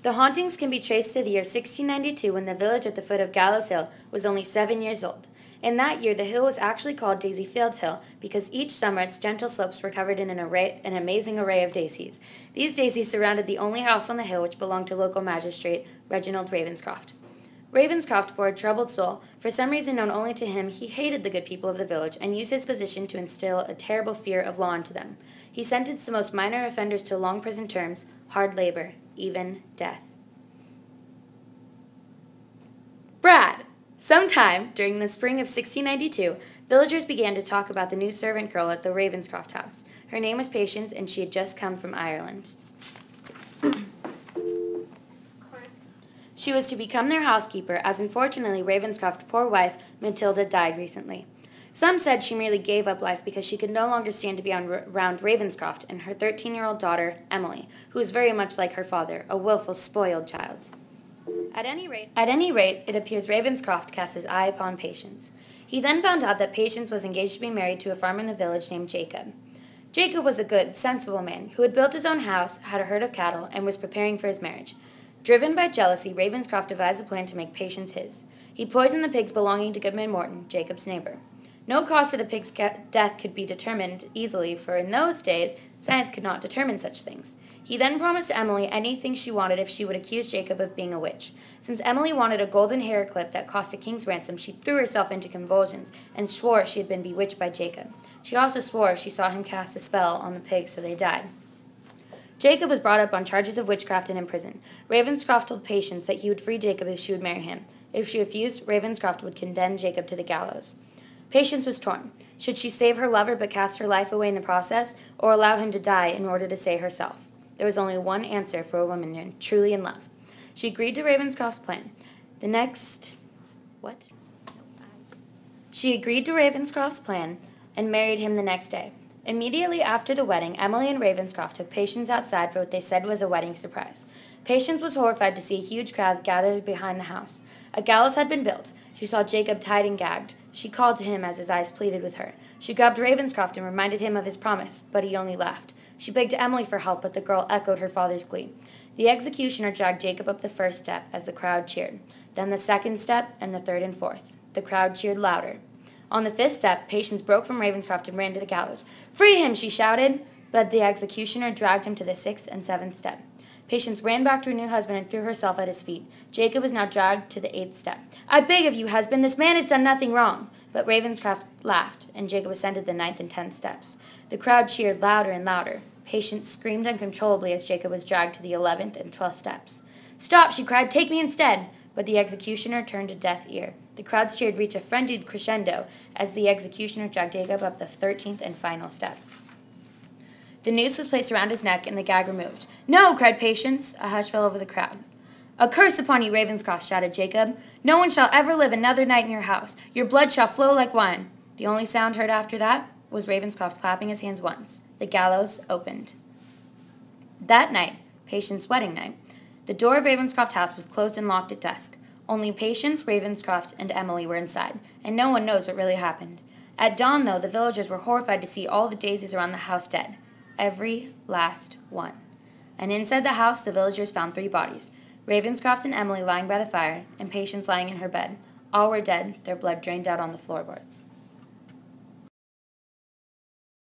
The hauntings can be traced to the year 1692 when the village at the foot of Gallows Hill was only 7 years old. In that year, the hill was actually called Daisy Fields Hill because each summer its gentle slopes were covered in an amazing array of daisies. These daisies surrounded the only house on the hill which belonged to local magistrate Reginald Ravenscroft. Ravenscroft bore a troubled soul. For some reason known only to him, he hated the good people of the village and used his position to instill a terrible fear of law into them. He sentenced the most minor offenders to long prison terms, hard labor, even death. Brad! Sometime during the spring of 1692, villagers began to talk about the new servant girl at the Ravenscroft house. Her name was Patience, and she had just come from Ireland. She was to become their housekeeper, as unfortunately Ravenscroft's poor wife, Matilda, died recently. Some said she merely gave up life because she could no longer stand to be around Ravenscroft and her 13-year-old daughter, Emily, who was very much like her father, a willful, spoiled child. At any rate, it appears Ravenscroft cast his eye upon Patience. He then found out that Patience was engaged to be married to a farmer in the village named Jacob. Jacob was a good, sensible man who had built his own house, had a herd of cattle, and was preparing for his marriage. Driven by jealousy, Ravenscroft devised a plan to make Patience his. He poisoned the pigs belonging to Goodman Morton, Jacob's neighbor. No cause for the pig's death could be determined easily, for in those days, science could not determine such things. He then promised Emily anything she wanted if she would accuse Jacob of being a witch. Since Emily wanted a golden hair clip that cost a king's ransom, she threw herself into convulsions and swore she had been bewitched by Jacob. She also swore she saw him cast a spell on the pigs, so they died. Jacob was brought up on charges of witchcraft and imprisoned. Ravenscroft told Patience that he would free Jacob if she would marry him. If she refused, Ravenscroft would condemn Jacob to the gallows. Patience was torn. Should she save her lover but cast her life away in the process, or allow him to die in order to save herself? There was only one answer for a woman truly in love. She agreed to Ravenscroft's plan. She agreed to Ravenscroft's plan and married him the next day. Immediately after the wedding, Emily and Ravenscroft took Patience outside for what they said was a wedding surprise. Patience was horrified to see a huge crowd gathered behind the house. A gallows had been built. She saw Jacob tied and gagged. She called to him as his eyes pleaded with her. She grabbed Ravenscroft and reminded him of his promise, but he only laughed. She begged Emily for help, but the girl echoed her father's glee. The executioner dragged Jacob up the first step as the crowd cheered, then the second step and the third and fourth. The crowd cheered louder. On the fifth step, Patience broke from Ravenscroft and ran to the gallows. "Free him!" she shouted, but the executioner dragged him to the sixth and seventh step. Patience ran back to her new husband and threw herself at his feet. Jacob was now dragged to the eighth step. "I beg of you, husband, this man has done nothing wrong." But Ravenscroft laughed, and Jacob ascended the ninth and 10th steps. The crowd cheered louder and louder. Patience screamed uncontrollably as Jacob was dragged to the 11th and 12th steps. "Stop!" she cried. "Take me instead!" But the executioner turned a deaf ear. The crowd's cheer reached a frenzied crescendo as the executioner dragged Jacob up the 13th and final step. The noose was placed around his neck and the gag removed. "No!" cried Patience. A hush fell over the crowd. "A curse upon you, Ravenscroft!" shouted Jacob. "No one shall ever live another night in your house. Your blood shall flow like wine." The only sound heard after that was Ravenscroft clapping his hands once. The gallows opened. That night, Patience's wedding night, the door of Ravenscroft house was closed and locked at dusk. Only Patience, Ravenscroft, and Emily were inside, and no one knows what really happened. At dawn, though, the villagers were horrified to see all the daisies around the house dead. Every last one. And inside the house, the villagers found 3 bodies. Ravenscroft and Emily lying by the fire, and Patience lying in her bed. All were dead, their blood drained out on the floorboards.